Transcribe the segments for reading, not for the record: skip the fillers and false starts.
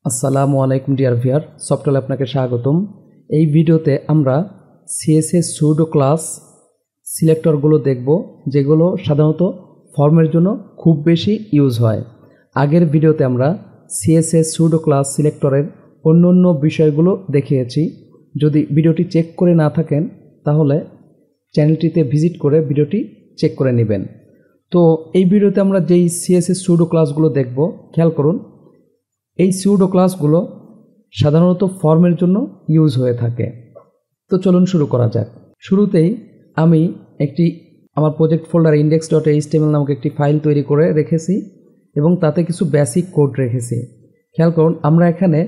আসসালামু আলাইকুম dear viewer, software আপনাকে স্বাগতম। এই ভিডিওতে আমরা সিএসএস সুডো ক্লাস সিলেক্টরগুলো দেখব, যেগুলো সাধারণত ফর্মের জন্য খুব বেশি ইউজ হয়। আগের ভিডিওতে আমরা সিএসএস সুডো ক্লাস সিলেক্টরের অন্য বিষয়গুলো দেখিয়েছি। যদি ভিডিওটি চেক করে না থাকেন তাহলে চ্যানেলটিতে ভিজিট করে ভিডিওটি চেক করে নেবেন। তো এই ভিডিওতে আমরা যেই সিএসএস সুডো ক্লাসগুলো দেখব, খেয়াল করুন, এই সুডো ক্লাসগুলো সাধারণত ফর্মের জন্য ইউজ হয়ে থাকে। তো চলুন শুরু করা যাক। শুরুতেই আমি একটি আমার প্রজেক্ট ফোল্ডার index.html নামক একটি ফাইল তৈরি করে রেখেছি এবং তাতে কিছু বেসিক কোড রেখেছি। খেয়াল করুন, আমরা এখানে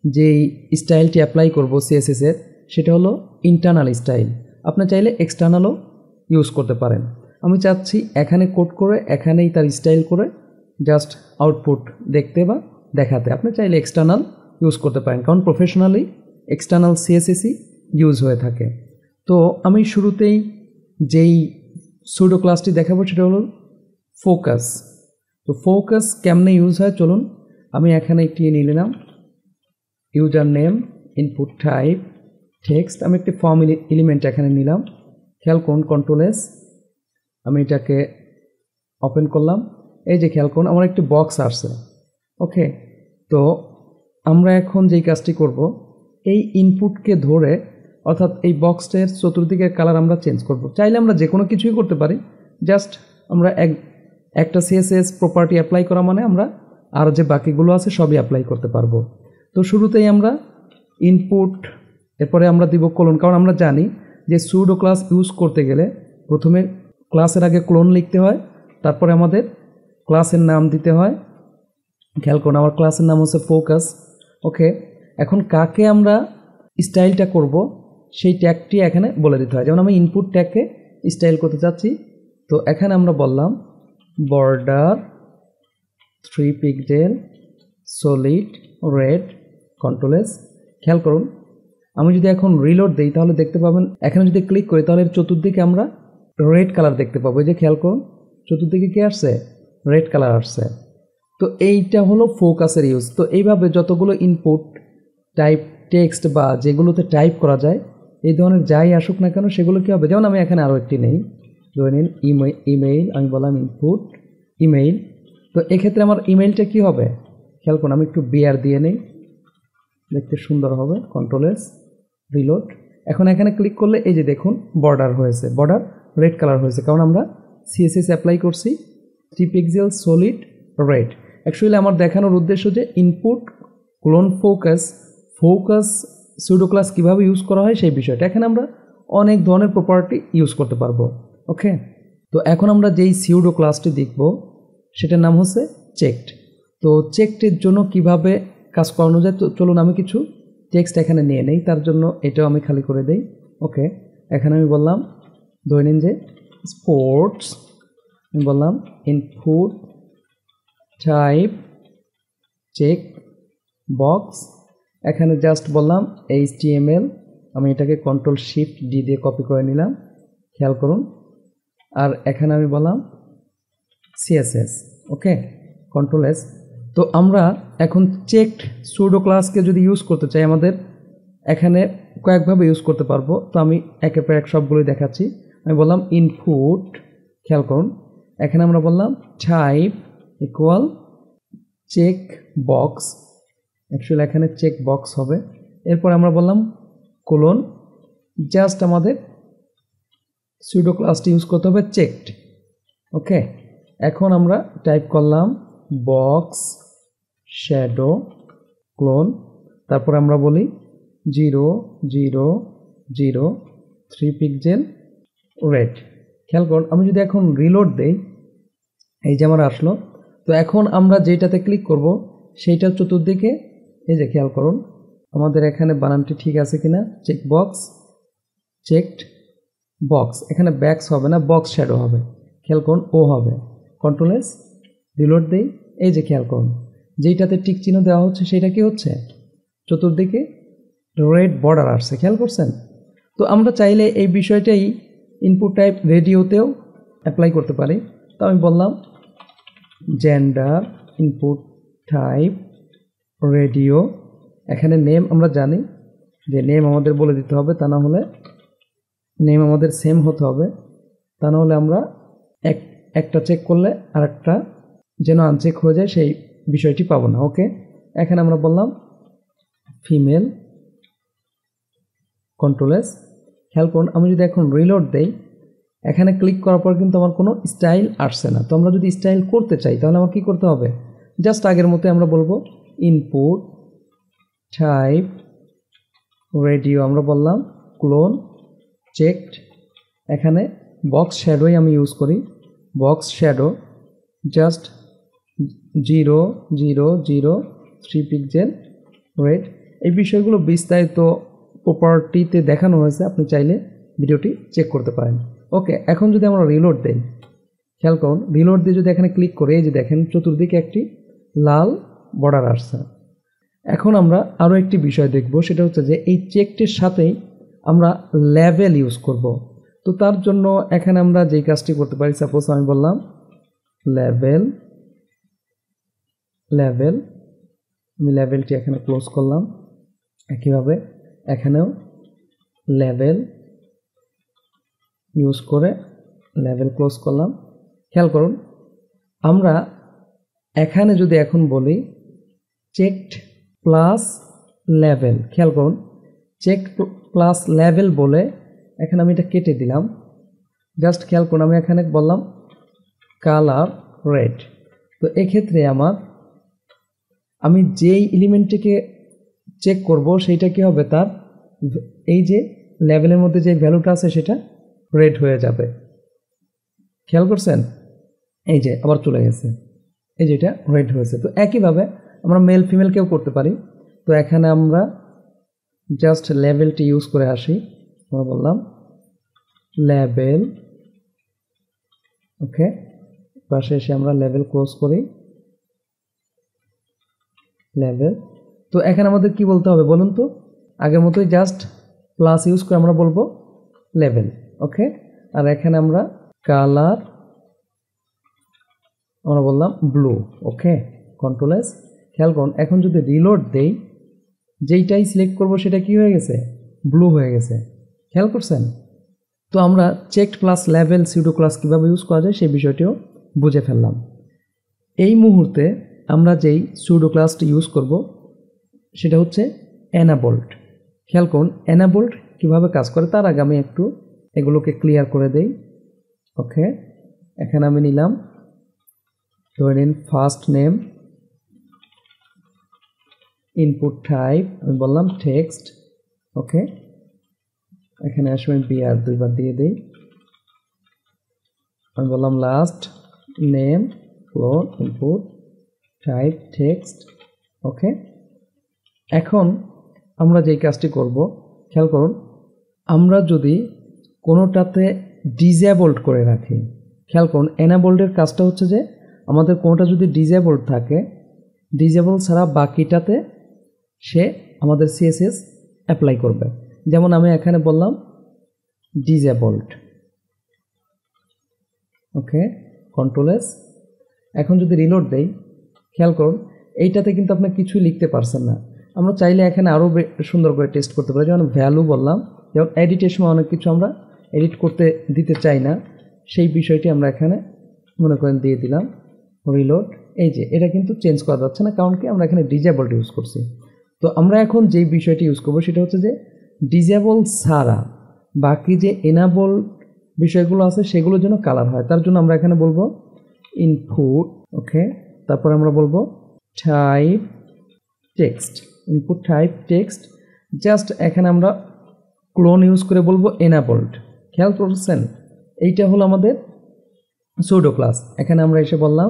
যেই স্টাইলটি অ্যাপ্লাই করব সিএসএস এর, সেটা হলো ইন্টারনাল স্টাইল। আপনি চাইলে এক্সটার্নালও ইউজ করতে পারেন। আমি চাচ্ছি এখানে কোড করে এখানেই তার স্টাইল করে জাস্ট আউটপুট দেখতে বা দেখাতে। আপনি চাইলে এক্সটার্নাল ইউজ করতে পারেন, কারণ প্রফেশনালি এক্সটার্নাল সিএসএসই ইউজ হয়ে থাকে। তো আমি শুরুতেই যেই সুডো ক্লাসটি দেখাবো সেটা হলো ফোকাস। তো ফোকাস কেমনে ইউজ হয় চলুন, আমি এখানে একটি নিয়ে নিলাম, user name, input type, text. আমি একটি ফর্ম এলিমেন্ট এখানে নিলাম। খেয়াল করুন, কন্ট্রোল এস, আমি এটাকে ওপেন করলাম। এই যে খেয়াল করুন, আমার একটি বক্স আসছে। ওকে, তো আমরা এখন যেই কাজটি করব, এই ইনপুটকে ধরে, অর্থাৎ এই বক্সটার চতুর্দিকের কালার আমরা চেঞ্জ করব। চাইলে আমরা যে কোনো কিছুই করতে পারি, জাস্ট আমরা একটা সিএসএস প্রপার্টি অ্যাপ্লাই করা মানে আমরা আর যে বাকিগুলো আছে সবই অ্যাপ্লাই করতে পারবো। তো শুরুতেই আমরা ইনপুট, এরপরে আমরা দিব কোলন, কারণ আমরা জানি যে সুডো ক্লাস ইউজ করতে গেলে প্রথমে ক্লাসের আগে ক্লোন লিখতে হয়, তারপরে আমাদের ক্লাসের নাম দিতে হয়। খেয়াল করুন, আমার ক্লাসের নাম হচ্ছে ফোকাস। ওকে, এখন কাকে আমরা স্টাইলটা করব সেই ট্যাগটি এখানে বলে দিতে হয়। যেমন আমি ইনপুট ট্যাগকে স্টাইল করতে চাচ্ছি, তো এখানে আমরা বললাম border 3 pixel solid red, control S. খেয়াল করুন, আমি যদি এখন রিলোড দিই তাহলে দেখতে পাবেন, এখানে যদি ক্লিক করি তাহলে চতুর্দিকে আমরা রেড কালার দেখতে পাবো। এই যে খেয়াল করুন, চতুর্দিকে কি আসছে? রেড কালার আসছে। তো এইটা হলো ফোকাসের ইউজ। তো এইভাবে যতগুলো ইনপুট টাইপ টেক্সট বা যেগুলোতে টাইপ করা যায়, এই ধরনের যাই আসুক না কেন সেগুলো কী হবে, যেমন আমি এখানে আরও একটি নেই, ধরে নিন ইমেইল, আমি বললাম ইনপুট ইমেইল। তো এক্ষেত্রে আমার ইমেইলটা কী হবে খেয়াল করুন, আমি একটু বিআর দিয়ে নেই, দেখতে সুন্দর হবে। Control S, reload. এখন এখানে ক্লিক করলে এই যে দেখুন বর্ডার হয়েছে, বর্ডার রেড কালার হয়েছে, কারণ আমরা সিএসএস অ্যাপ্লাই করছি 3 পিক্সেল সলিড রেড। অ্যাকচুয়ালি আমার দেখানোর উদ্দেশ্য যে input clone focus pseudo class কীভাবে ইউজ করা হয় সেই বিষয়টা। এখানে আমরা অনেক ধরনের প্রপার্টি ইউজ করতে পারবো। ওকে, তো এখন আমরা যেই সুডো ক্লাসটি দেখব সেটার নাম হচ্ছে চেকড। তো চেকডের জন্য কিভাবে কাজ করানো যায়, তো চলুন আমি কিছু টেক্সট এখানে নিয়ে নেই, তার জন্য এটাও আমি খালি করে দেই। ওকে, এখানে আমি বললাম, ধরে নিন যে স্পোর্টস, আমি বললাম ইনপুট টাইপ চেক বক্স, এখানে জাস্ট বললাম HTML, আমি এটাকে কন্ট্রোল শিফট ডি দিয়ে কপি করে নিলাম। খেয়াল করুন, আর এখানে আমি বললাম CSS। ওকে, কন্ট্রোল এস। তো আমরা এখন চেকড সুডো ক্লাসকে যদি ইউজ করতে চাই, আমাদের এখানে কয়েকভাবে ইউজ করতে পারবো। তো আমি একের পর এক সবগুলোই দেখাচ্ছি। আমি বললাম ইনপুট, খেয়াল করুন, এখানে আমরা বললাম type equal check box, actually এখানে চেক বক্স হবে। এরপর আমরা বললাম কোলন, জাস্ট আমাদের সুডো ক্লাসটি ইউজ করতে হবে চেকড। ওকে, এখন আমরা টাইপ করলাম বক্স শ্যাডো ক্লোন, তারপর আমরা বলি 0 0 0 3 পিক্সেল রেড। খেয়াল করুন, আমি যদি এখন রিলোড দেই, এই যে আমার আসলো। তো এখন আমরা যেটাতে ক্লিক করব সেইটার চতুর্দিকে এই যে খেয়াল করুন, আমাদের এখানে বানানটি ঠিক আছে কিনা, চেক বক্স চেকড বক্স, এখানে ব্যাক্স হবে না, বক্স শ্যাডো হবে। খেয়াল করুন, ও হবে। কন্ট্রোল এস, রিলোড দেই, এই যে খেয়াল করুন, যেইটাতে টিক চিহ্ন দেওয়া হচ্ছে সেটা কি হচ্ছে, চতুর্দিকে রেড বর্ডার আসছে। খেয়াল করছেন? তো আমরা চাইলে এই বিষয়টাই ইনপুট টাইপ রেডিওতেও অ্যাপ্লাই করতে পারি। তো আমি বললাম জেন্ডার ইনপুট টাইপ রেডিও। এখানে নেম আমরা জানি যে নেম আমাদের বলে দিতে হবে, তা না হলে নেম আমাদের সেম হতে হবে, তা না হলে আমরা একটা চেক করলে আরেকটা যেন আনচেক হয়ে যায় সেই বিষয়টি পাবো না। ওকে, এখানে আমরা বললাম ফিমেল, কন্ট্রোল এস। খেয়াল করুন আমি যদি এখন রিলোড দেই, এখানে ক্লিক করার পর কিন্তু আমার কোনো স্টাইল আসছে না। তো আমরা যদি স্টাইল করতে চাই তাহলে আমার কী করতে হবে, জাস্ট আগের মতোই আমরা বলবো ইনপুট টাইপ রেডিও, আমরা বললাম ক্লোন চেকড। এখানে বক্স শ্যাডোই আমি ইউজ করি, box shadow just 0 0 0 3 pixel red. এই বিষয়গুলো বিস্তারিত প্রপার্টিতে দেখানো হয়েছে, আপনি চাইলে ভিডিওটি চেক করতে পারেন। ওকে, এখন যদি আমরা রিলোড দেই, খেয়াল করুন রিলোড দিয়ে যদি এখানে ক্লিক করে এই যে দেখেন চতুর্দিকে একটি লাল বর্ডার আসছে। এখন আমরা আরও একটি বিষয় দেখব, সেটা হচ্ছে যে এই চেকটির সাথেই আমরা লেভেল ইউজ করব। তো তার জন্য এখানে আমরা যেই কাজটি করতে পারি, সাপোজ আমি বললাম লেভেল, আমি লেভেলটি এখানে ক্লোজ করলাম। একইভাবে এখানেও লেভেল ইউজ করে লেভেল ক্লোজ করলাম। খেয়াল করুন আমরা এখানে যদি এখন বলি চেকড প্লাস লেভেল, খেয়াল করুন চেক প্লাস লেভেল বলে এখানে আমি এটা কেটে দিলাম। জাস্ট খেয়াল করুন আমি এখানে বললাম কালার রেড। তো এক্ষেত্রে আমি যেই এলিমেন্টটিকে চেক করব সেইটা কি হবে, তার এই যে লেভেলের মধ্যে যে ভ্যালুটা আছে সেটা রেড হয়ে যাবে। খেয়াল করছেন, এই যে আবার চলে গেছে, এই যে এটা রেড হয়েছে। তো একইভাবে আমরা মেল ফিমেলকেও করতে পারি। তো এখানে আমরা জাস্ট লেভেলটি ইউজ করে আসি, আমরা বললাম লেভেল। ওকে, পাশে এসে আমরা লেভেল ক্লোজ করি, লেভেল। তো এখানে আমাদের কি বলতে হবে বলুন তো, আগের মতোই জাস্ট প্লাস ইউজ করে আমরা বলবো লেভেল। ওকে, আর এখানে আমরা কালার আমরা বললাম ব্লু। ওকে, কন্ট্রোল এস। খেয়াল করুন এখন যদি রিলোড দেই, যেইটাই সিলেক্ট করব সেটা কি হয়ে গেছে, ব্লু হয়ে গেছে। খেয়াল করছেন? তো আমরা checked plus level pseudo class কীভাবে ইউজ করা যায় সেই বিষয়টিও বুঝে ফেললাম। এই মুহূর্তে আমরা যেই সিউডো ক্লাসটি ইউজ করব সেটা হচ্ছে এনাবল্ড। খেয়াল করুন এনাবল্ড কীভাবে কাজ করে, তার আগে আমি একটু এগুলোকে ক্লিয়ার করে দেই। ওকে, এখানে আমি নিলাম ধরে নিন ফার্স্ট নেম, ইনপুট টাইপ আমি বললাম টেক্সট। ওকে, এখানে আসলে আমি বিআর দুইবার দিয়ে দিই, আমি বললাম last name colon input type text. Okay, এখন আমরা যেই কাজটি করব খেয়াল করুন, আমরা যদি কোনোটাতে ডিসেবলড করে রাখি, খেয়াল করুন এনাবল্ডের কাজটা হচ্ছে যে আমাদের কোনোটা যদি ডিসেবলড থাকে, ডিসেবল ছাড়া বাকিটাতে সে আমাদের সিএসএস অ্যাপ্লাই করবে। যেমন আমি এখানে বললাম ডিসেবলড। ওকে, কন্ট্রোল এস। এখন যদি রিলোড দেই, খেয়াল করুন এইটাতে কিন্তু আপনি কিছুই লিখতে পারছেন না। আমরা চাইলে এখানে আরও সুন্দর করে টেস্ট করতে পারি, যেমন ভ্যালু বললাম, যেমন এডিটের সময় অনেক কিছু আমরা এডিট করতে দিতে চাই না, সেই বিষয়টি আমরা এখানে মনে করেন দিয়ে দিলাম রিলোড। এই যে এটা কিন্তু চেঞ্জ করা যাচ্ছে না, কারণ কি আমরা এখানে ডিসেবলড ইউজ করছি। তো আমরা এখন যেই বিষয়টি ইউজ করবো সেটা হচ্ছে যে ডিসেবল ছাড়া বাকি যে এনাবল বিষয়গুলো আছে সেগুলোর জন্য কালার হয়। তার জন্য আমরা এখানে বলবো ইনপুট। ওকে, তারপর আমরা বলবো type text, input type text. Just এখানে আমরা ক্লোন ইউজ করে বলবো এনাবল্ড। খেয়াল করছেন, এইটা হলো আমাদের সুডো ক্লাস। এখানে আমরা এসে বললাম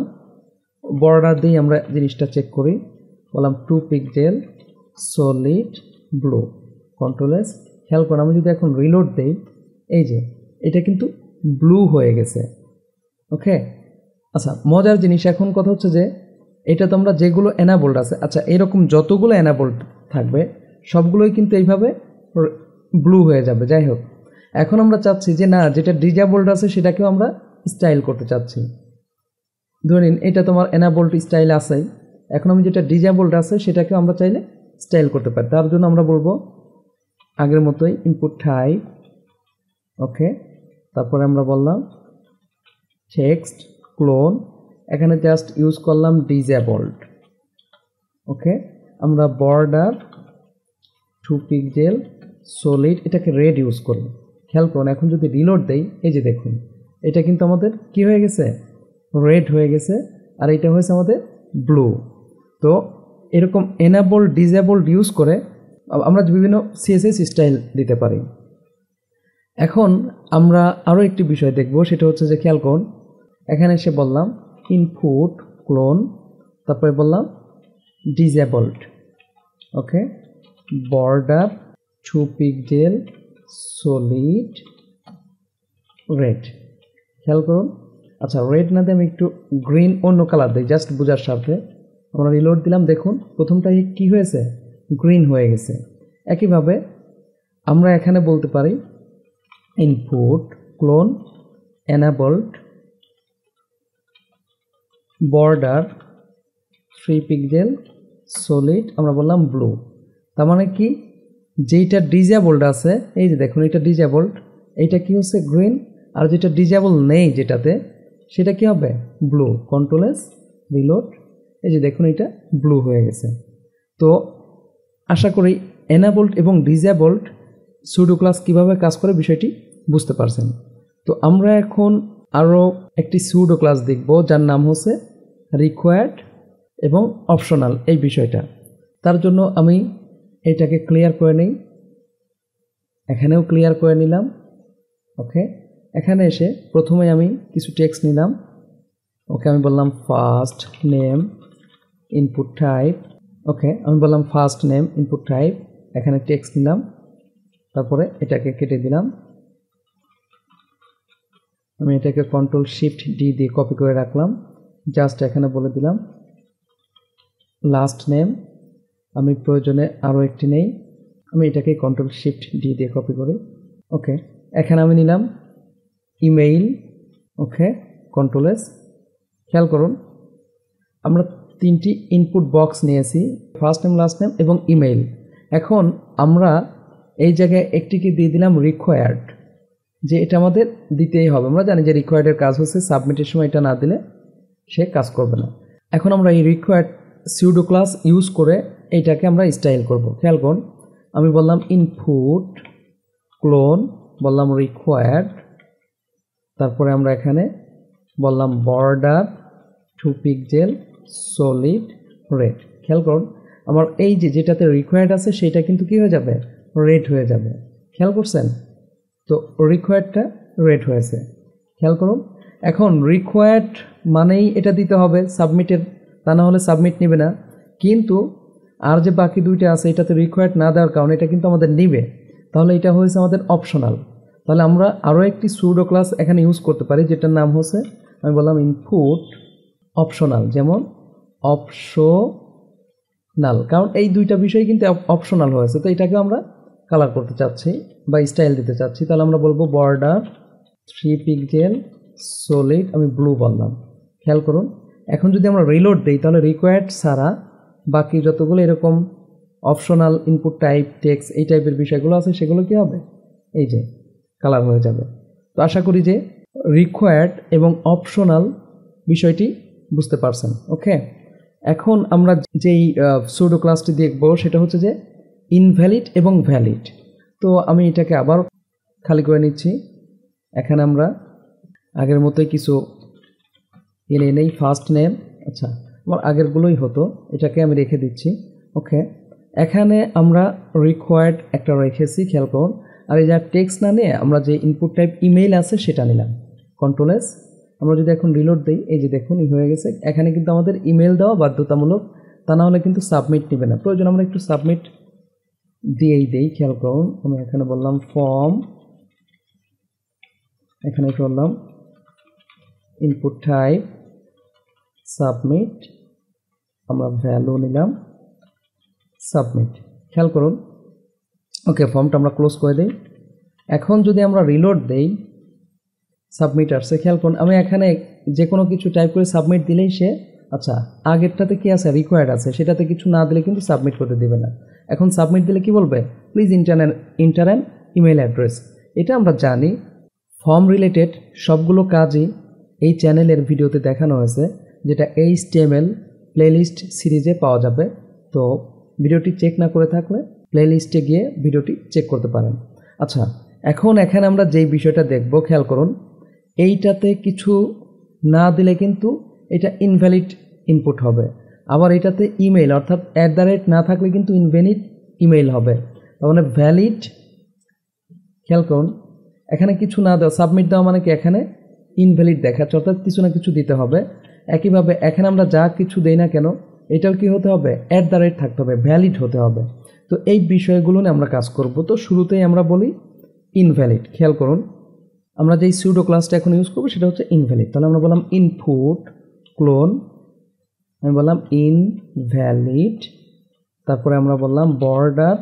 বর্ডার দিয়ে আমরা জিনিসটা চেক করি, বললাম 2 pixel solid blue, control S. খেয়াল করুন আমি যদি এখন রিলোড দেই, এই যে এটা কিন্তু ব্লু হয়ে গেছে। ওকে, আচ্ছা মজার জিনিস এখন কথা হচ্ছে যে এটা তো আমরা যেগুলো এনাবল্ড আছে, আচ্ছা এরকম যতগুলো এনাবল্ড থাকবে সবগুলোই কিন্তু এইভাবে ব্লু হয়ে যাবে। যাই হোক, এখন আমরা চাচ্ছি যে না, যেটা ডিসেবল্ড আছে সেটাকেও আমরা স্টাইল করতে চাচ্ছি। ধরে নিন এটা তোমার এনাবল্ড স্টাইল আছে, এখন আমি যেটা ডিজেবলড আছে সেটাকে আমরা চাইলে স্টাইল করতে পারি। তার জন্য আমরা বলবো আগের মতোই ইনপুট টাইপ, ওকে, তারপরে আমরা বললাম টেক্সট ক্লোন, এখানে জাস্ট ইউজ করলাম ডিজেবলড, ওকে। আমরা বর্ডার 2 পিক্সেল সলিড, এটাকে রেড ইউজ করি। খেয়াল করুন এখন যদি রিলোড দেই, এই যে দেখুন এটা কিন্তু আমাদের কি হয়ে গেছে, রেড হয়ে গেছে, আর এটা হয়েছে আমাদের ব্লু। তো এরকম এনেবল ডিজেবল ইউজ করে আমরা বিভিন্ন সিএসএস স্টাইল দিতে পারি। এখন আমরা আরও একটি বিষয় দেখব, সেটা হচ্ছে যে খেয়াল করুন এখানে এসে বললাম ইনপুট ক্লোন, তারপরে বললাম ডিজেবলড, ওকে, বর্ডার 2 পিক্সেল সলিড রেড। খেয়াল করুন, আচ্ছা রেড না দিয়ে আমি একটু গ্রিন অন্য কালার দিই জাস্ট বোঝার সাথে। আমরা রিলোড দিলাম, দেখুন প্রথমটা কি হয়েছে, গ্রিন হয়ে গেছে। একইভাবে আমরা এখানে বলতে পারি input clone enabled border 3 pixel solid, আমরা বললাম ব্লু। তার মানে কি, যেইটা ডিজেবলড আছে এই যে দেখুন এটা ডিজেবলড, এইটা কি হচ্ছে গ্রিন, আর যেটা ডিজেবল নেই যেটাতে সেটা কি হবে ব্লু। কন্ট্রোল এস রিলোড, এই যে দেখুন এটা ব্লু হয়ে গেছে। তো আশা করি এনেবলড এবং ডিজেবলড সুডো ক্লাস কীভাবে কাজ করে বিষয়টি বুঝতে পারছেন। তো আমরা এখন আরও একটি সুডো ক্লাস দেখব যার নাম হচ্ছে রিকোয়ার্ড এবং অপশনাল এই বিষয়টা। তার জন্য আমি এটাকে ক্লিয়ার করে নিই, এখানেও ক্লিয়ার করে নিলাম, ওকে। এখানে এসে প্রথমে আমি কিছু টেক্সট নিলাম, ওকে, আমি বললাম ফার্স্ট নেম ইনপুট টাইপ, ওকে, আমি বললাম ফার্স্ট নেম ইনপুট টাইপ, এখানে টেক্সট নিলাম, তারপরে এটাকে কেটে দিলাম, আমি এটাকে কন্ট্রোল শিফট ডি দিয়ে কপি করে রাখলাম, জাস্ট এখানে বলে দিলাম লাস্ট নেম, আমি প্রয়োজনে আরও একটি নেই, আমি এটাকে কন্ট্রোল শিফট ডি দিয়ে কপি করি, ওকে। এখানে আমি নিলাম ইমেইল, ওকে, কন্ট্রোল এস। খেয়াল করুন আমরা 3টি ইনপুট বক্স নিয়েছি, ফার্স্ট নেম লাস্ট নেম এবং ইমেইল। এখন আমরা এই জায়গায় একটিকে দিয়ে দিলাম রিকোয়ার্ড, যে এটা আমাদের দিতেই হবে। আমরা জানি যে রিকোয়ার্ডের কাজ হচ্ছে সাবমিটের সময় এটা না দিলে সে কাজ করবে না। এখন আমরা এই রিকোয়ার্ড সুডো ক্লাস ইউজ করে এইটাকে আমরা স্টাইল করব। খেয়াল করুন আমি বললাম ইনপুট ক্লোন, বললাম রিকোয়ার্ড, তারপরে আমরা এখানে বললাম বর্ডার 2 পিক্সেল সলিড রেড। খেয়াল করুন আমার এই যেটাতে রিকোয়ার্ড আছে সেটা কিন্তু কি হয়ে যাবে, রেড হয়ে যাবে। খেয়াল করছেন তো রিকোয়ার্ডটা রেড হয়েছে। খেয়াল করুন এখন রিকোয়ার্ড মানেই এটা দিতে হবে সাবমিটের, তা না হলে সাবমিট নেবে না। কিন্তু আর যে বাকি দুইটা আছে এটাতে রিকোয়ার্ড না দেওয়ার কারণে এটা কিন্তু আমাদের নেবে, তাহলে এটা হয়েছে আমাদের অপশনাল। তাহলে আমরা আরও একটি সুডো ক্লাস এখানে ইউজ করতে পারি যেটার নাম হচ্ছে, আমি বললাম ইনপুট অপশনাল, যেমন অপশনাল, কারণ এই দুইটা বিষয় কিন্তু অপশনাল হয়েছে। তো এটাকে আমরা কালার করতে চাচ্ছি বা স্টাইল দিতে চাচ্ছি, তাহলে আমরা বলবো বর্ডার 3 পিক্সেল সলিড, আমি ব্লু বললাম। খেয়াল করুন এখন যদি আমরা রিলোড দিই তাহলে রিকোয়ার্ড ছাড়া বাকি যতগুলো এরকম অপশনাল ইনপুট টাইপ টেক্সট এই টাইপের বিষয়গুলো আছে সেগুলো কি হবে, এই যে কালার হয়ে যাবে। তো আশা করি যে রিকোয়ার্ড এবং অপশনাল বিষয়টি বুঝতে পারছেন, ওকে। এখন আমরা যেই সুডো ক্লাসটি দেখব সেটা হচ্ছে যে ইনভ্যালিড এবং ভ্যালিড। তো আমি এটাকে আবার খালি করে নিচ্ছি, এখানে আমরা আগের মতোই কিছু এনে নেই, ফার্স্ট নেম, আচ্ছা আমার আগেরগুলোই হতো, এটাকে আমি রেখে দিচ্ছি, ওকে। এখানে আমরা রিকোয়ার্ড একটা রেখেছি, খেয়াল করুন। আর এই যা টেক্সট না নিয়ে আমরা যে ইনপুট টাইপ ইমেইল আছে সেটা নিলাম, কন্ট্রোল এস। আমরা যদি এখন রিলোড দিই এই যে দেখুন হয়ে গেছে। এখানে কিন্তু আমাদের ইমেল দেওয়া বাধ্যতামূলক, তা না হলে কিন্তু সাবমিট নেবে না। প্রয়োজন আমরা একটু সাবমিট দিয়েই দেই, খেয়াল করুন আমি এখানে বললাম ফর্ম, এখানে বললাম ইনপুট টাইপ সাবমিট, আমরা ভ্যালু নিলাম সাবমিট। খেয়াল করুন ওকে, ফর্মটা আমরা ক্লোজ করে দিই। এখন যদি আমরা রিলোড দেই সাবমিট আসছে, খেয়াল করুন আমি এখানে যে কোনো কিছু টাইপ করে সাবমিট দিলেই সে আচ্ছা, আগেরটাতে কি আছে, রিকোয়ার্ড আছে, সেটাতে কিছু না দিলে কিন্তু সাবমিট করতে দিবে না। এখন সাবমিট দিলে কি বলবে, please inter an email address. এটা আমরা জানি, ফর্ম রিলেটেড সবগুলো কাজই এই চ্যানেলের ভিডিওতে দেখানো হয়েছে, যেটা HTML প্লেলিস্ট সিরিজে পাওয়া যাবে। তো ভিডিওটি চেক না করে থাকলে প্লেলিস্টে গিয়ে ভিডিওটি চেক করতে পারেন। আচ্ছা, এখন এখানে আমরা যেই বিষয়টা দেখব, খেয়াল করুন, এইটাতে কিছু না দিলে কিন্তু এটা ইনভ্যালিড ইনপুট হবে। আবার এটাতে ইমেল অর্থাৎ @ না থাকলে কিন্তু ইনভ্যালিড ইমেল হবে। তার মানে ভ্যালিড, খেয়াল করুন, এখানে কিছু না দেওয়া, সাবমিট দেওয়া মানে কি এখানে ইনভ্যালিড দেখাচ্ছে, অর্থাৎ কিছু না কিছু দিতে হবে। একইভাবে এখানে আমরা যা কিছু দেই না কেন, এটাও কি হতে হবে, @ থাকতে হবে, ভ্যালিড হতে হবে। তো এই বিষয়গুলো নিয়ে আমরা কাজ করব। তো শুরুতেই আমরা বলি ইনভ্যালিড। খেয়াল করুন, আমরা যেই সুডো ক্লাসটা এখন ইউজ করবো সেটা হচ্ছে ইনভ্যালিড। তাহলে আমরা বললাম ইনপুট ক্লোন, আমি বললাম ইনভ্যালিড, তারপরে আমরা বললাম বর্ডার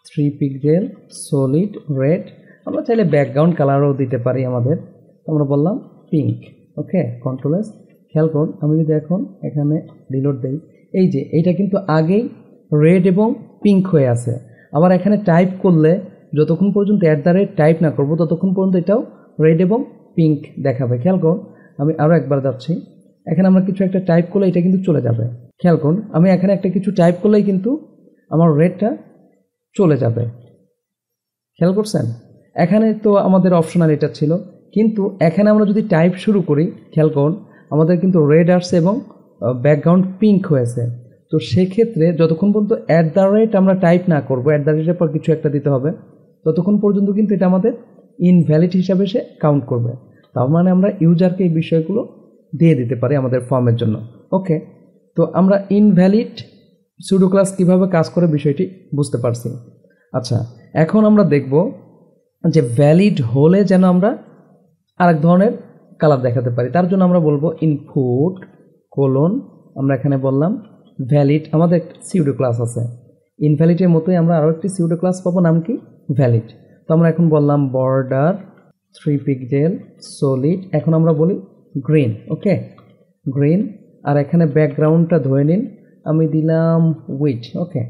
3 পিক্সেল সলিড রেড। আমরা চাইলে ব্যাকগ্রাউন্ড কালারও দিতে পারি আমাদের, আমরা বললাম পিঙ্ক। ওকে, কন্ট্রোল S। খেয়াল করুন, আমি যদি এখন এখানে রিলোড দেই, এই যে এইটা কিন্তু আগেই রেড এবং পিঙ্ক হয়ে আছে। আবার এখানে টাইপ করলে যতক্ষণ পর্যন্ত @ টাইপ না করব ততক্ষণ পর্যন্ত এটাও রেড এবং পিঙ্ক দেখাবে। খেয়াল করুন, আমি আরও একবার যাচ্ছি, এখানে আমরা কিছু একটা টাইপ করলে এটা কিন্তু চলে যাবে। খেয়াল করুন, আমি এখানে একটা কিছু টাইপ করলেই কিন্তু আমার রেডটা চলে যাবে। খেয়াল করছেন, এখানে তো আমাদের অপশনাল এটা ছিল, কিন্তু এখানে আমরা যদি টাইপ শুরু করি, খেয়াল করুন, আমাদের কিন্তু রেড আসছে এবং ব্যাকগ্রাউন্ড পিঙ্ক হয়েছে। তো সেক্ষেত্রে যতক্ষণ পর্যন্ত @ আমরা টাইপ না করবো, @এর পর কিছু একটা দিতে হবে, ততক্ষণ পর্যন্ত কিন্তু এটা আমাদের ইনভ্যালিড হিসাবে সে কাউন্ট করবে। তার মানে আমরা ইউজারকে এই বিষয়গুলো দিয়ে দিতে পারি আমাদের ফর্মের জন্য। ওকে, তো আমরা ইনভ্যালিড সুডো ক্লাস কীভাবে কাজ করে বিষয়টি বুঝতে পারছি। আচ্ছা, এখন আমরা দেখব যে ভ্যালিড হলে যেন আমরা আরেক ধরনের কালার দেখাতে পারি। তার জন্য আমরা বলবো ইনপুট কোলন, আমরা এখানে বললাম ভ্যালিড, আমাদের একটা সিউডো ক্লাস আছে, ইনভ্যালিডের মতোই আমরা আরও একটি সিউডো ক্লাস পাবো, নাম কি, ভ্যালিড। তো আমরা এখন বললাম বর্ডার 3 পিক্সেল সলিড, এখন আমরা বলি গ্রিন। ওকে, গ্রিন। আর এখানে ব্যাকগ্রাউন্ডটা ধরে নিন, আমি দিলাম which. Okay,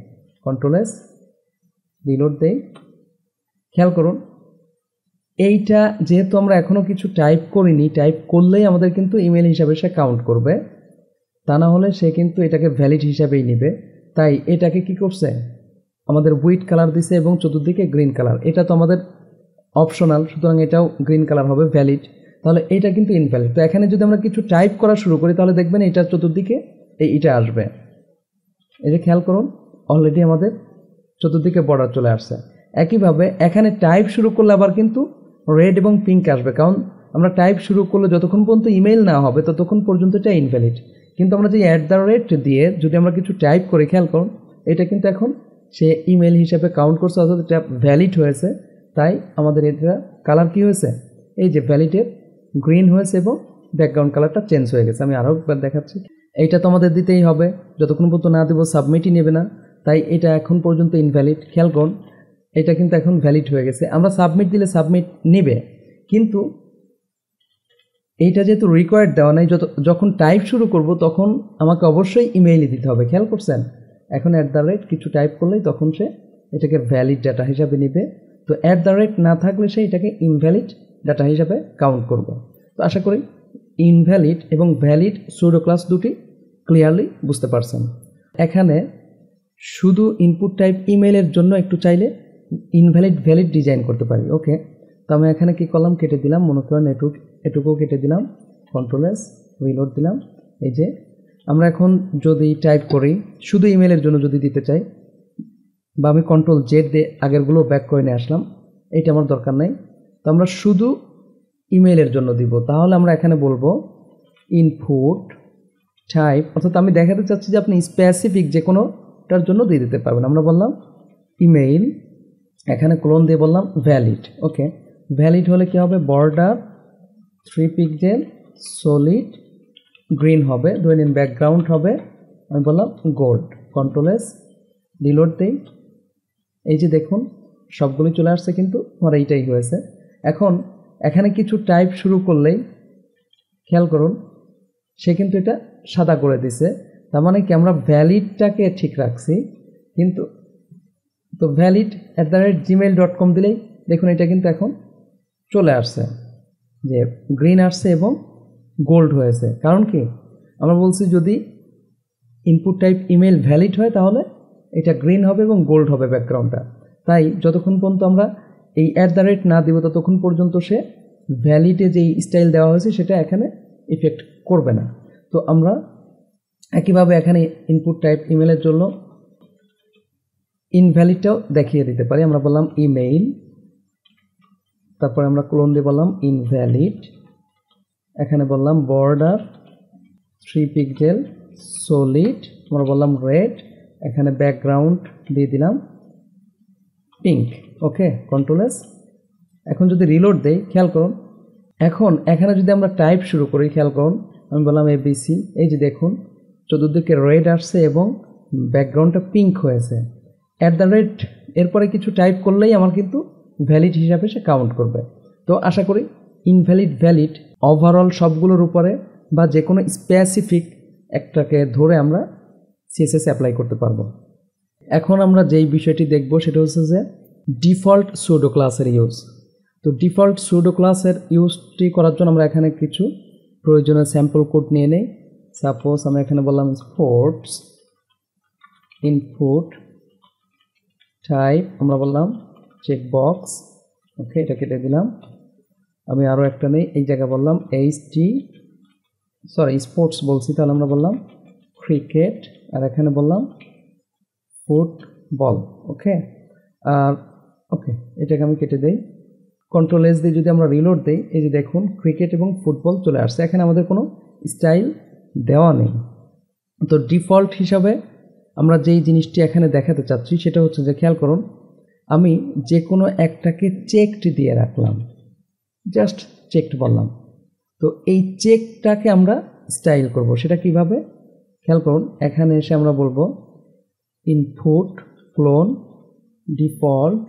control S, reload দেই। খেয়াল করুন, এইটা যেহেতু আমরা এখনও কিছু টাইপ করিনি, টাইপ করলেই আমাদের কিন্তু ইমেল হিসাবে সে কাউন্ট করবে, তা না হলে সে কিন্তু এটাকে ভ্যালিড হিসাবেই নেবে। তাই এটাকে কি করছে, আমাদের হুইট কালার দিছে এবং চতুর্দিকে গ্রিন কালার। এটা তো আমাদের অপশনাল, সুতরাং এটাও গ্রিন কালার হবে, ভ্যালিড। তাহলে এটা কিন্তু ইনভ্যালিড। তো এখানে যদি আমরা কিছু টাইপ করা শুরু করি তাহলে দেখবেন এটার চতুর্দিকে এইটা আসবে। এই যে খেয়াল করুন, অলরেডি আমাদের চতুর্দিকে বর্ডার চলে আসছে। একইভাবে এখানে টাইপ শুরু করলে আবার কিন্তু রেড এবং পিঙ্ক আসবে, কারণ আমরা টাইপ শুরু করলে যতক্ষণ পর্যন্ত ইমেল না হবে ততক্ষণ পর্যন্ত এটা ইনভ্যালিড। কিন্তু আমরা যে @ দিয়ে যদি আমরা কিছু টাইপ করি, খেয়াল করুন, এটা কিন্তু এখন সে ইমেল হিসাবে কাউন্ট করছে, অর্থাৎ এটা ভ্যালিড হয়েছে। তাই আমাদের এটা কালার কি হয়েছে, এই যে ভ্যালিডের গ্রিন হয়েছে এবং ব্যাকগ্রাউন্ড কালারটা চেঞ্জ হয়ে গেছে। আমি আরও একবার দেখাচ্ছি, এইটা তো আমাদের দিতেই হবে, যতক্ষণ পর্যন্ত না দেবো সাবমিটই নেবে না, তাই এটা এখন পর্যন্ত ইনভ্যালিড। খেয়াল করুন, এটা কিন্তু এখন ভ্যালিড হয়ে গেছে। আমরা সাবমিট দিলে সাবমিট নেবে, কিন্তু এইটা যেহেতু রিকোয়ার্ড দেওয়া নাই, যখন টাইপ শুরু করব তখন আমাকে অবশ্যই ইমেইলই দিতে হবে। খেয়াল করছেন, এখন @ কিছু টাইপ করলেই তখন সে এটাকে ভ্যালিড ডাটা হিসাবে নেবে। তো @ না থাকলে সে এটাকে ইনভ্যালিড ডাটা হিসাবে কাউন্ট করবে। তো আশা করি ইনভ্যালিড এবং ভ্যালিড সুডো ক্লাস দুটি ক্লিয়ারলি বুঝতে পারছেন। এখানে শুধু ইনপুট টাইপ ইমেলের জন্য একটু চাইলে ইনভ্যালিড ভ্যালিড ডিজাইন করতে পারি। ওকে, তো আমি এখানে কি করলাম, কেটে দিলাম, মনে করেন এটুকুও কেটে দিলাম, কন্ট্রোল S, রিলোড দিলাম। এই যে আমরা এখন যদি টাইপ করি শুধু ইমেলের জন্য যদি দিতে চাই, বা আমি কন্ট্রোল Z দিয়ে আগেরগুলো ব্যাক করে নিয়ে আসলাম, এইটা আমার দরকার নাই। তো আমরা শুধু ইমেলের জন্য দিব, তাহলে আমরা এখানে বলবো ইনপুট টাইপ, অর্থাৎ আমি দেখাতে চাচ্ছি যে আপনি স্পেসিফিক যে কোনোটার জন্য দিয়ে দিতে পারবেন। আমরা বললাম ইমেইল, এখানে ক্লোন দিয়ে বললাম ভ্যালিড। ওকে, ভ্যালিড হলে কি হবে, বর্ডার 3 পিক্সেল সলিড গ্রিন হবে, ধরে নিন ব্যাকগ্রাউন্ড হবে, আমি বললাম গোল্ড, কন্ট্রোল S, রিলোড দেই। এই যে দেখুন সবগুলি চলে আসছে, কিন্তু আমার এইটাই হয়েছে। এখন এখানে কিছু টাইপ শুরু করলেই খেয়াল করুন সে কিন্তু এটা সাদা করে দিছে। তার মানে কি আমরা ভ্যালিডটাকে ঠিক রাখছি, কিন্তু তো valid@gmail.com দিলেই দেখুন এটা কিন্তু এখন চলে আসছে, যে গ্রিন আসছে এবং গোল্ড হয়েছে। কারণ কি আমরা বলছি যদি ইনপুট টাইপ ইমেল ভ্যালিড হয় তাহলে এটা গ্রিন হবে এবং গোল্ড হবে ব্যাকগ্রাউন্ডটা। তাই যতক্ষণ পর্যন্ত আমরা এই @ না দিব ততক্ষণ পর্যন্ত সে ভ্যালিডে যেই স্টাইল দেওয়া হয়েছে সেটা এখানে ইফেক্ট করবে না। তো আমরা একইভাবে এখানে ইনপুট টাইপ ইমেলের জন্য ইনভ্যালিডটাও দেখিয়ে দিতে পারি। আমরা বললাম ইমেইল, তারপরে আমরা ক্লোন দিয়ে বললাম ইনভ্যালিড, এখানে বললাম বর্ডার 3 পিক্সেল সলিড, আমরা বললাম রেড, এখানে ব্যাকগ্রাউন্ড দিয়ে দিলাম পিঙ্ক। ওকে, কন্ট্রোল-S। এখন যদি রিলোড দেই খেয়াল করুন, এখন এখানে যদি আমরা টাইপ শুরু করি খেয়াল করুন, আমি বললাম ABC, এই যে দেখুন চতুর্দিকে রেড আসছে এবং ব্যাকগ্রাউন্ডটা পিঙ্ক হয়েছে। এরপরে কিছু টাইপ করলেই আমার কিন্তু ভ্যালিড হিসাবে সে কাউন্ট করবে। তো আশা করি ইনভ্যালিড ভ্যালিড ওভারঅল সবগুলোর উপরে বা যে কোনো স্পেসিফিক একটাকে ধরে আমরা CSS অ্যাপ্লাই করতে পারবো। এখন আমরা যেই বিষয়টি দেখব সেটা হচ্ছে যে ডিফল্ট সুডো ক্লাসের ইউজ। তো ডিফল্ট সুডো ক্লাসের ইউজটি করার জন্য আমরা এখানে কিছু প্রয়োজনীয় স্যাম্পল কোড নিয়ে নেই। সাপোজ আমরা এখানে বললাম স্পোর্টস ইনপুট টাইপ, আমরা বললাম চেকবক্স। ওকে, এটা কেটে দিলাম। আমি আরও একটা নেই, এই জায়গায় বললাম স্পোর্টস বলছি, তাহলে আমরা বললাম ক্রিকেট, আর এখানে বললাম ফুটবল। ওকে, আর ওকে এটাকে আমি কেটে দেই। কন্ট্রোল-S দিয়ে যদি আমরা রিলোড দেই, এই যে দেখুন ক্রিকেট এবং ফুটবল চলে আসছে। এখানে আমাদের কোনো স্টাইল দেওয়া নেই। তো ডিফল্ট হিসাবে আমরা যেই জিনিসটি এখানে দেখাতে চাচ্ছি সেটা হচ্ছে যে খেয়াল করুন, আমি যে কোনো একটাকে চেকড দিয়ে রাখলাম, জাস্ট চেকড বললাম। তো এই চেকটাকে আমরা স্টাইল করব, সেটা কিভাবে খেয়াল করুন। এখানে এসে আমরা বলবো ইনপুট ক্লোন ডিফল্ট,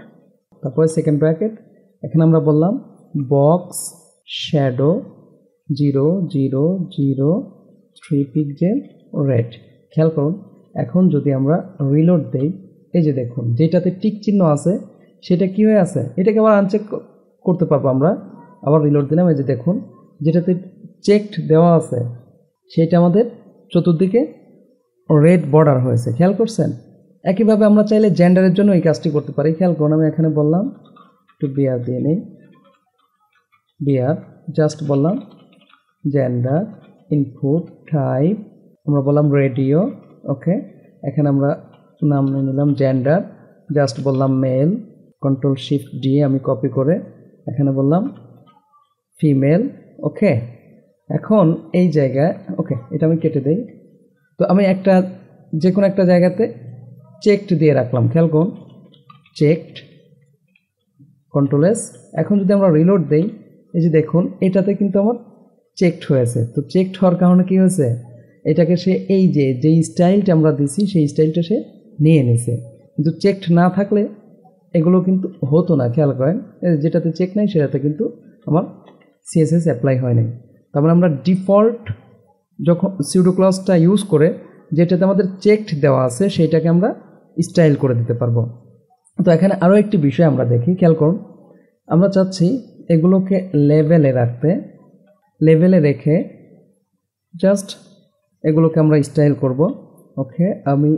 তারপরে সেকেন্ড ব্র্যাকেট, এখানে আমরা বললাম বক্স শ্যাডো 0 0 0 3 পিক্সেল রেড। খেয়াল করুন, এখন যদি আমরা রিলোড দেই, এই যে দেখুন যেটাতে টিক চিহ্ন আছে সেটা কি হয়ে আছে, এটাকে আবার আনচেক করতে পারবো আমরা। আবার রিলোড দিলাম, এই যে দেখুন যেটাতে চেকড দেওয়া আছে সেটা আমাদের চতুর্দিকে রেড বর্ডার হয়েছে। খেয়াল করছেন? একইভাবে আমরা চাইলে জেন্ডারের জন্য এই কাজটি করতে পারি। খেয়াল করুন, আমি এখানে বললাম একটু বিয়ার দিয়ে নেই, বিয়ার, জাস্ট বললাম জেন্ডার ইনপুট টাইপ, আমরা বললাম রেডিও। ওকে, এখানে আমরা নাম নিয়ে নিলাম জেন্ডার, জাস্ট বললাম মেল, Ctrl+Shift+D আমি কপি করে এখানে বললাম ফিমেল। ওকে, এখন এই জায়গায় ওকে এটা আমি কেটে দেই। তো আমি একটা যে কোনো একটা জায়গাতে চেকড দিয়ে রাখলাম। খেয়াল করুন চেকড, Ctrl+S। এখন যদি আমরা রিলোড দেই, এই যে দেখুন এটাতে কিন্তু আমার চেকড হয়েছে। তো চেকড হওয়ার কারণে কি হয়েছে, এটাকে সে এই যে যেই স্টাইলটা আমরা দিছি সেই স্টাইলটা সে নিয়ে নিছে। কিন্তু চেকড না থাকলে এগুলো কিন্তু হতো না। খেয়াল করেন, যেটাতে চেক নাই সেটাতে কিন্তু আমার CSS অ্যাপ্লাই হয় নাই। তারপরে আমরা ডিফল্ট যখন সুডো ক্লজটা ইউজ করে যেটাতে আমাদের চেকড দেওয়া আছে সেইটাকে আমরা স্টাইল করে দিতে পারবো। তো এখানে আরও একটি বিষয় আমরা দেখি, খেয়াল করুন, আমরা চাচ্ছি এগুলোকে লেভেলে রাখতে, লেভেলে রেখে জাস্ট এগুলোকে আমরা স্টাইল করব। ওকে, আমি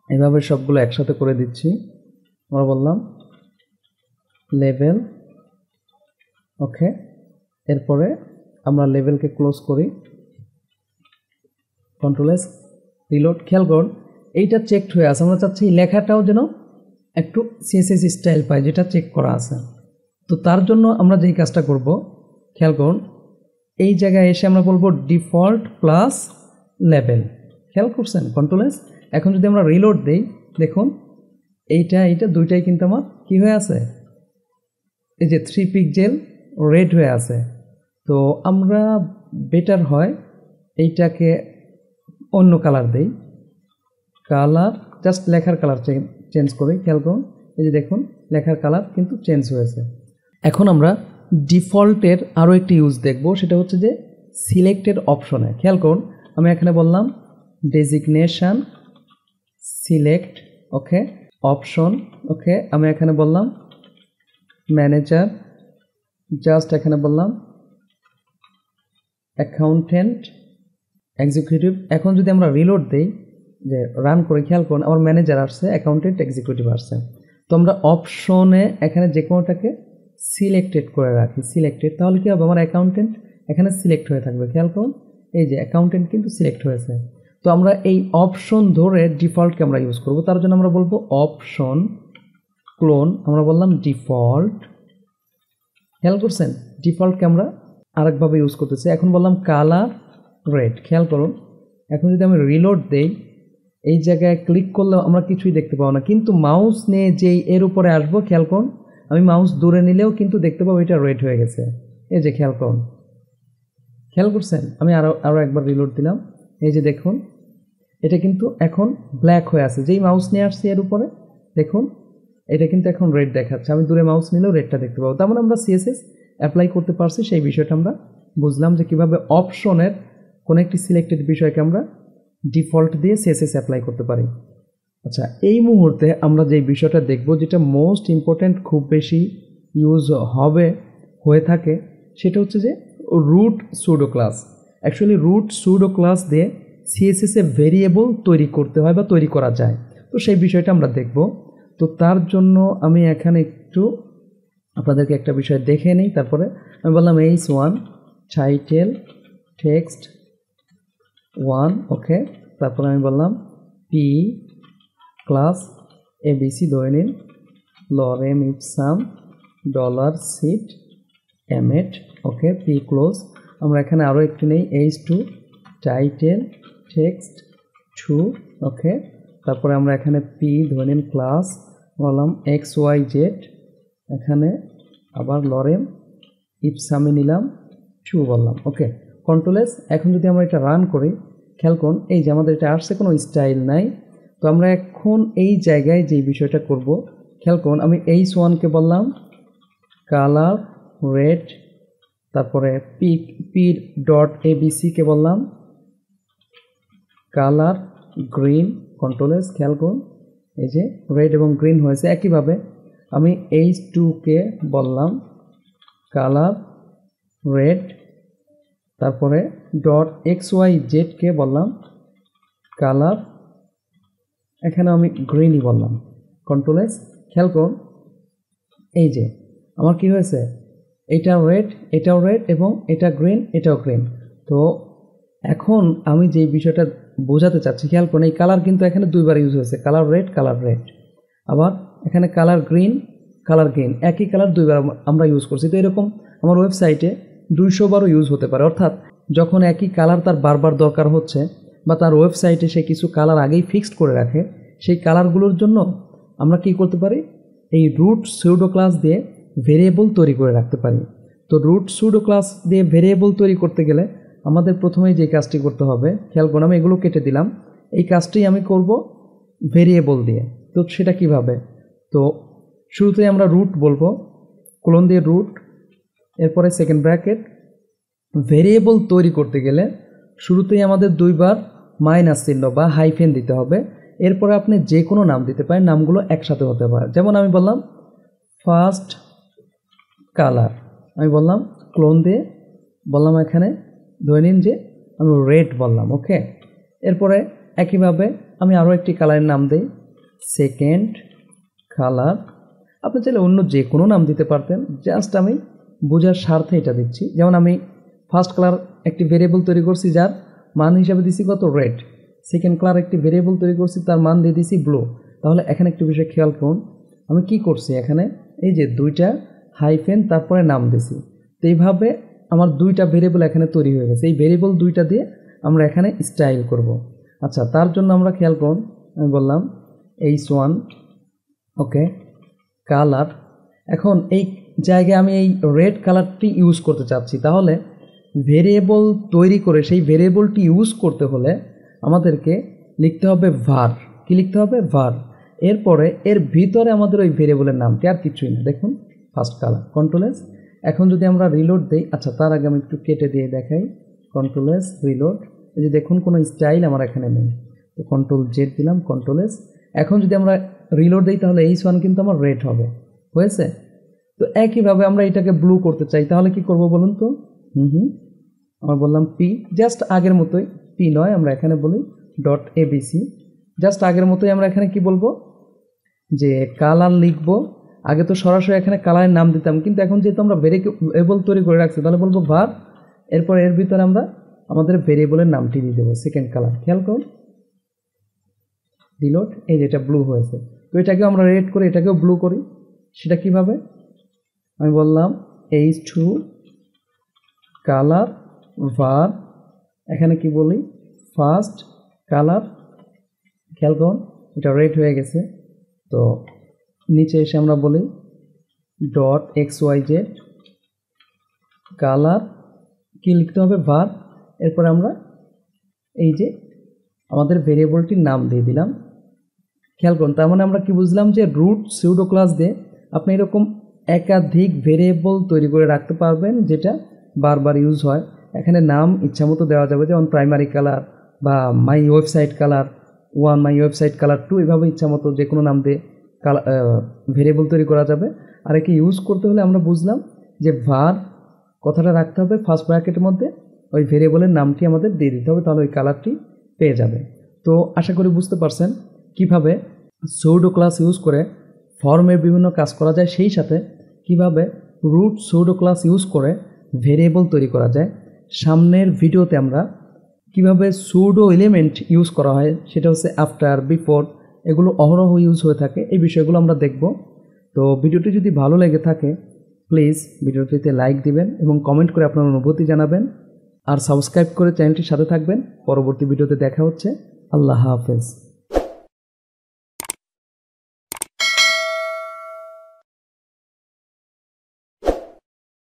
এভাবে সবগুলো একসাথে করে দিচ্ছি। আমরা বললাম লেভেল। ওকে, এরপরে আমরা লেভেলকে ক্লোজ করি, Ctrl+S রিলোড। খেয়াল করুন এইটা চেকড হয়ে আছে, আমরা চাচ্ছি লেখাটাও যেন একটু CSS স্টাইল পায় যেটা চেক করা আছে। তো তার জন্য আমরা যেই কাজটা করব, খেয়াল করুন এই জায়গায় এসে আমরা বলবো ডিফল্ট প্লাস লেভেল। খেয়াল করছেন Ctrl+S। এখন যদি আমরা রিলোড দেই, দেখুন এইটা দুইটাই কিন্তু আমার কি হয়ে আছে, এই যে 3 পিক্সেল রেড হয়ে আছে। তো আমরা বেটার হয় এইটাকে অন্য কালার দেই, কালার জাস্ট লেখার কালার চেঞ্জ করি। খেয়াল করুন এই যে দেখুন লেখার কালার কিন্তু চেঞ্জ হয়েছে। এখন আমরা ডিফল্টের আরও একটি ইউজ দেখব, সেটা হচ্ছে যে সিলেক্টেড অপশনে। খেয়াল করুন, আমি এখানে বললাম ডেজিগনেশন সিলেক্ট, ওকে, অপশন, ওকে, আমি এখানে বললাম ম্যানেজার, জাস্ট এখানে বললাম অ্যাকাউন্টেন্ট এক্সিকিউটিভ। এখন যদি আমরা রিলোড দেই, যে রান করে, খেয়াল করুন আমার ম্যানেজার আসছে, অ্যাকাউন্টেন্ট এক্সিকিউটিভ আসছে। তো আমরা অপশনে এখানে যে কোনোটাকে সিলেক্টেড করে রাখি, সিলেক্টেড, তাহলে কী হবে, আমার অ্যাকাউন্টেন্ট এখানে সিলেক্ট হয়ে থাকবে। খেয়াল করুন, এই যে অ্যাকাউন্টেন্ট কিন্তু সিলেক্ট হয়েছে। তো আমরা এই অপশন ধরে ডিফল্টকে আমরা ইউজ করব, তার জন্য আমরা বলবো অপশন ক্লোন, আমরা বললাম ডিফল্ট। খেয়াল করছেন, ডিফল্টকে আমরা আরেকভাবে ইউজ করতেছি। এখন বললাম কালার রেড, খেয়াল করুন, এখন যদি আমি রিলোড দেই, এই জায়গায় ক্লিক করলে আমরা কিছুই দেখতে পাবো না, কিন্তু মাউস নিয়ে যেই এর উপরে আসবো, খেয়াল করুন আমি মাউস দূরে নিলেও কিন্তু দেখতে পাবো এটা রেড হয়ে গেছে। এই যে খেয়াল করুন, খেয়াল করছেন, আমি আরও একবার রিলোড দিলাম, এই যে দেখুন এটা কিন্তু এখন ব্ল্যাক হয়ে আছে। যেই মাউস নিয়ে আসছি এর উপরে, দেখুন এটা কিন্তু এখন রেড দেখাচ্ছে, আমি দূরে মাউস নিলেও রেডটা দেখতে পাবো। তার মানে আমরা সিএসএস অ্যাপ্লাই করতে পারছি, সেই বিষয়টা আমরা বুঝলাম যে কীভাবে অপশনের কোনো একটি সিলেক্টেড বিষয়কে আমরা ডিফল্ট দিয়ে সিএসএস অ্যাপ্লাই করতে পারি। আচ্ছা, এই মুহূর্তে আমরা যে বিষয়টা দেখব, যেটা মোস্ট ইম্পর্ট্যান্ট, খুব বেশি ইউজ হয়ে থাকে, সেটা হচ্ছে যে root pseudo class. Actually root pseudo class দিয়ে সিএসএসে ভেরিয়েবল তৈরি করতে হয় বা তৈরি করা যায়, তো সেই বিষয়টা আমরা দেখব। তো তার জন্য আমি এখানে একটু আপনাদেরকে একটা বিষয় দেখে নিই, তারপরে আমি বললাম h1 টাইটেল টেক্সট 1, ওকে, তারপরে আমি বললাম পি ক্লাস এবিসি ধরে নিন, lorem ipsum dolor sit amet, okay, P close. আমরা এখানে আরও একটি নেই h2 টাইটেল টেক্সট 2, ওকে, তারপরে আমরা এখানে পি ধরে নিন ক্লাস, বললাম XYZ, এখানে আবার লরেম ইপসামে নিলাম 2 বললাম, ওকে, কন্ট্রোল এস। এখন যদি আমরা এটা রান করি, খেয়াল করুন এই যে আমাদের এটা আসছে, কোনো স্টাইল নাই। তো আমরা এখন এই জায়গায় যে বিষয়টা করব, খেয়াল করুন আমি h1কে বললাম কালার রেড, তারপরে পি ডট এবিসিকে বললাম কালার গ্রিন, কন্ট্রোল এস, খেয়াল করুন এই যে রেড এবং গ্রিন হয়েছে। একইভাবে আমি h2কে বললাম কালার রেড, তারপরে ডট XYZকে বললাম কালার, এখানে আমি গ্রিনই বললাম, কন্ট্রোল এস। খেয়াল করুন এই যে আমার কি হয়েছে, এটাও রেড, এটাও রেড, এবং এটা গ্রিন, এটাও গ্রিন। তো এখন আমি যে বিষয়টা বোঝাতে চাচ্ছি, খেয়াল করুন এই কালার কিন্তু এখানে দুইবার ইউজ হয়েছে, কালার রেড, আবার এখানে কালার গ্রিন, একই কালার দুইবার আমরা ইউজ করছি। তো এরকম আমার ওয়েবসাইটে 200 বারও ইউজ হতে পারে, অর্থাৎ যখন একই কালার তার বারবার দরকার হচ্ছে, বা তার ওয়েবসাইটে সে কিছু কালার আগেই ফিক্সড করে রাখে, সেই কালারগুলোর জন্য আমরা কি করতে পারি, এই রুট সুডো ক্লাস দিয়ে ভেরিয়েবল তৈরি করে রাখতে পারি। তো রুট সুডো ক্লাস দিয়ে ভেরিয়েবল তৈরি করতে গেলে আমাদের প্রথমেই যে কাজটি করতে হবে, খেয়াল করুন আমি এগুলো কেটে দিলাম, এই কাজটি আমি করব ভেরিয়েবল দিয়ে। তো সেটা কিভাবে, তো শুরুতেই আমরা রুট বলবো, কোলন দিয়ে রুট, এরপরে সেকেন্ড ব্র্যাকেট। ভেরিয়েবল তৈরি করতে গেলে শুরুতেই আমাদের দুইবার মাইনাস চিহ্ন বা হাইফেন দিতে হবে, এরপরে আপনি যে কোনো নাম দিতে পারেন, নামগুলো একসাথে হতে পারে। যেমন আমি বললাম ফার্স্ট কালার, আমি বললাম ক্লোন দিয়ে বললাম এখানে ধরে নিন যে আমি রেড বললাম, ওকে। এরপরে একইভাবে আমি আরও একটি কালারের নাম দিই সেকেন্ড কালার, আপনি চাইলে অন্য যে কোনো নাম দিতে পারতেন, জাস্ট আমি বোঝার স্বার্থে এটা দিচ্ছি। যেমন আমি ফার্স্ট কালার একটি ভেরিয়েবল তৈরি করছি, যার মান হিসাবে দিছি কত, রেড। সেকেন্ড কালার একটি ভেরিয়েবল তৈরি করছি, তার মান দিয়ে দিছি ব্লু। তাহলে এখানে একটু বিষয় খেয়াল করুন, আমি কি করছি এখানে, এই যে দুইটা হাইফেন তারপরে নাম দিছি। তো এইভাবে আমার দুইটা ভেরিয়েবল এখানে তৈরি হয়ে গেছে, এই ভেরিয়েবল দুইটা দিয়ে আমরা এখানে স্টাইল করব। আচ্ছা, তার জন্য আমরা খেয়াল করুন, আমি বললাম h1, ওকে, কালার। এখন এই জায়গায় আমি এই রেড কালারটি ইউজ করতে চাচ্ছি, তাহলে ভেরিয়েবল তৈরি করে সেই ভেরিয়েবলটি ইউজ করতে হলে আমাদেরকে লিখতে হবে var। কি লিখতে হবে, var। এরপরে এর ভিতরে আমাদের ওই ভেরিয়েবলের নামটি, আর কিছুই না। দেখুন ফার্স্ট কালার, কন্ট্রোল এস। এখন যদি আমরা রিলোড দেই, আচ্ছা তার আগে আমি একটু কেটে দিয়ে দেখাই, কন্ট্রোল এস রিলোড। এই যে দেখুন কোনো স্টাইল আমার এখানে নেই, তো কন্ট্রোল জেড দিলাম, কন্ট্রোল এস। এখন যদি আমরা রিলোড দিই তাহলে H1 কিন্তু আমার রেড হবে, হয়েছে। তো একইভাবে আমরা এটাকে ব্লু করতে চাই, তাহলে কি করব বলুন তো? আমরা বললাম পি, জাস্ট আগের মতোই, পি নয়, আমরা এখানে বলি ডট এবিসি, জাস্ট আগের মতোই। আমরা এখানে কি বলবো যে কালার লিখব। আগে তো সরাসরি এখানে কালারের নাম দিতাম, কিন্তু এখন যেহেতু আমরা ভেরিয়েবল তৈরি করে রাখছি তাহলে বলবো var, এরপর এর ভিতরে আমরা আমাদের ভেরিয়েবলের নামটি দিয়ে দেবো সেকেন্ড কালার। খেয়াল করুন, রিলোড, এই যেটা ব্লু হয়েছে। তো এটাকেও আমরা রেড করি, এটাকেও ব্লু করি। সেটা কিভাবে? আমি বললাম H2 কালার var, এখানে কি বলি ফার্স্ট কালার। খেয়াল করুন এটা রেড হয়ে গেছে। তো নিচে এসে আমরা বলি ডট xyz কালার, কি লিখতে হবে var, এরপরে আমরা এই যে আমাদের ভেরিয়েবলটির নাম দিয়ে দিলাম। খেয়াল করুন, তার মানে আমরা কি বুঝলাম যে রুট সিউডো ক্লাস দিয়ে আপনি এরকম একাধিক ভেরিয়েবল তৈরি করে রাখতে পারবেন যেটা বারবার ইউজ হয়। এখানে নাম ইচ্ছামতো দেওয়া যাবে, যেমন প্রাইমারি কালার বা মাই ওয়েবসাইট কালার 1, মাই ওয়েবসাইট কালার 2, এভাবে ইচ্ছামতো যে কোনো নাম দিয়ে ভেরিয়েবল তৈরি করা যাবে। আর একে ইউজ করতে হলে আমরা বুঝলাম যে var কথাটা রাখতে হবে ফার্স্ট ব্র্যাকেটের মধ্যে, ওই ভেরিয়েবলের নামটি আমাদের দিয়ে দিতে হবে, তাহলে ওই কালারটি পেয়ে যাবে। তো আশা করি বুঝতে পারছেন কিভাবে সুডো ক্লাস ইউজ করে ফর্মের বিভিন্ন কাজ করা যায়, সেই সাথে কিভাবে রুট সুডো ক্লাস ইউজ করে ভেরিয়েবল তৈরি করা যায়। সামনের ভিডিওতে আমরা কিভাবে সুডো এলিমেন্ট ইউজ করা হয়, সেটা হচ্ছে আফটার, বিফোর, এগুলো অহরহ ইউজ হয়ে থাকে, এই বিষয়গুলো আমরা দেখব। তো ভিডিওটি যদি ভালো লেগে থাকে প্লিজ ভিডিওটিতে লাইক দিবেন এবং কমেন্ট করে আপনার অনুভূতি জানাবেন, আর সাবস্ক্রাইব করে চ্যানেলটির সাথে থাকবেন। পরবর্তী ভিডিওতে দেখা হচ্ছে। আল্লাহ হাফেজ।